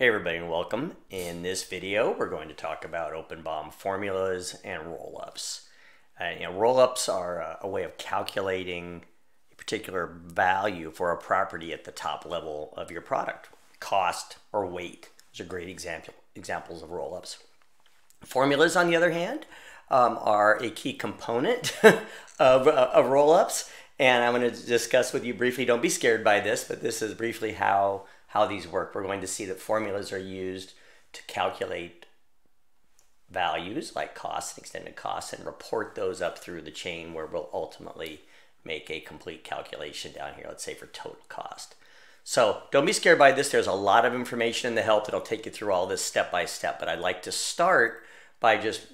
Hey everybody and welcome. In this video we're going to talk about OpenBOM formulas and rollups. Rollups are a way of calculating a particular value for a property at the top level of your product. Cost or weight is a great examples of rollups. Formulas, on the other hand, are a key component of rollups, and I'm going to discuss with you briefly. Don't be scared by this, but this is briefly how these work. We're going to see that formulas are used to calculate values like costs and extended costs and report those up through the chain where we'll ultimately make a complete calculation down here, let's say for total cost. So don't be scared by this. There's a lot of information in the help that'll take you through all this step by step, but I'd like to start by just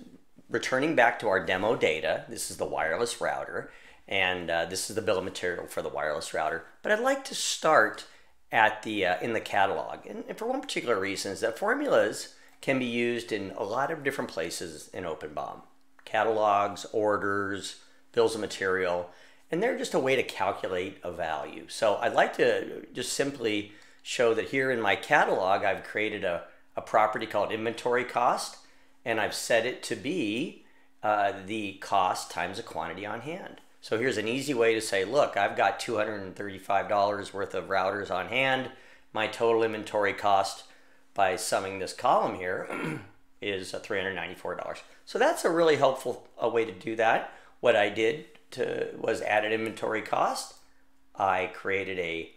returning back to our demo data. This is the wireless router, and this is the bill of material for the wireless router. But I'd like to start at the in the catalog, and for one particular reason is that formulas can be used in a lot of different places in OpenBOM. Catalogs, orders, bills of material, and they're just a way to calculate a value. So I'd like to just simply show that here in my catalog I've created a property called inventory cost, and I've set it to be the cost times the quantity on hand. So here's an easy way to say, look, I've got $235 worth of routers on hand. My total inventory cost by summing this column here is $394. So that's a really helpful way to do that. What I did was add an inventory cost. I created a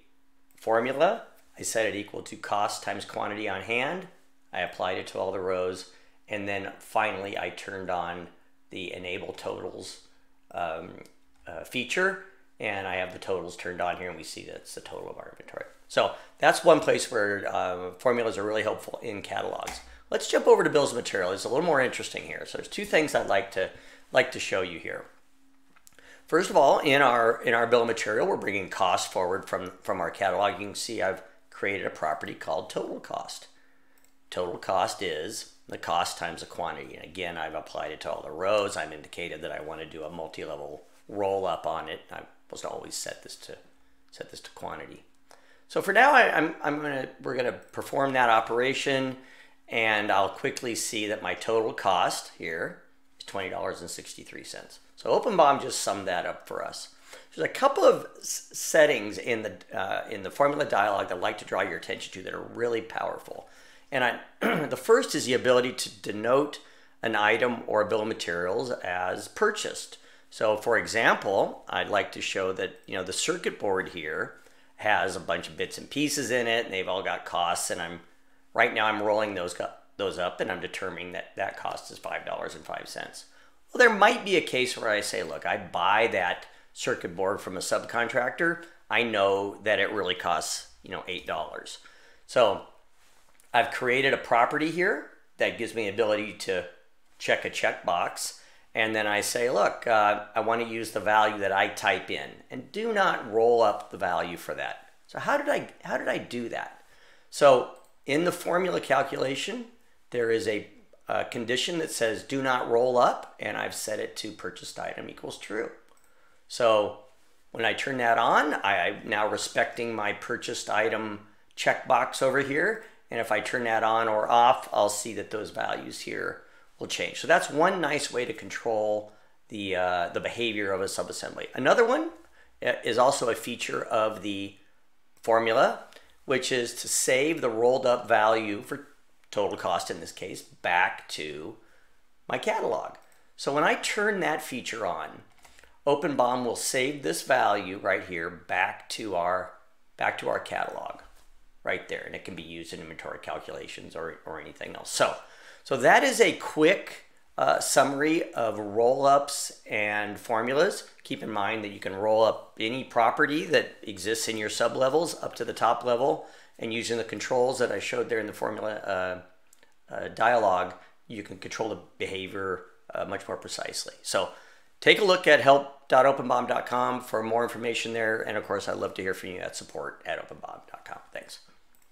formula. I set it equal to cost times quantity on hand. I applied it to all the rows. And then finally, I turned on the enable totals feature, and I have the totals turned on here, and we see that's the total of our inventory. So that's one place where formulas are really helpful in catalogs. Let's jump over to bills of material. It's a little more interesting here. So there's two things I'd like to show you here. First of all, in our bill of material, we're bringing cost forward from our catalog. You can see I've created a property called total cost. Total cost is the cost times the quantity. And again, I've applied it to all the rows. I've indicated that I want to do a multi-level roll up on it. I'm supposed to always set this to quantity. So for now, we're gonna perform that operation, and I'll quickly see that my total cost here is $20.63. So OpenBOM just summed that up for us. There's a couple of settings in the formula dialog that I'd like to draw your attention to that are really powerful. And the first is the ability to denote an item or a bill of materials as purchased. So for example, I'd like to show that the circuit board here has a bunch of bits and pieces in it, and they've all got costs, and right now I'm rolling those up, and I'm determining that cost is $5.05. Well, there might be a case where I say, look, I buy that circuit board from a subcontractor. I know that it really costs $8. So I've created a property here that gives me the ability to check a checkbox, and then I say, look, I want to use the value that I type in, and do not roll up the value for that. So how did I do that? So in the formula calculation, there is a condition that says do not roll up, and I've set it to purchased item equals true. So when I turn that on, I'm now respecting my purchased item checkbox over here. And if I turn that on or off, I'll see that those values here will change. So that's one nice way to control the behavior of a subassembly. Another one is also a feature of the formula, which is to save the rolled up value for total cost, in this case, back to my catalog. So when I turn that feature on, OpenBOM will save this value right here back to our catalog. Right there, and it can be used in inventory calculations or anything else. So that is a quick summary of roll-ups and formulas. Keep in mind that you can roll up any property that exists in your sub-levels up to the top level, and using the controls that I showed there in the formula dialog, you can control the behavior much more precisely. So take a look at help.openbom.com for more information there, and of course I'd love to hear from you at support@openbom.com. Thanks.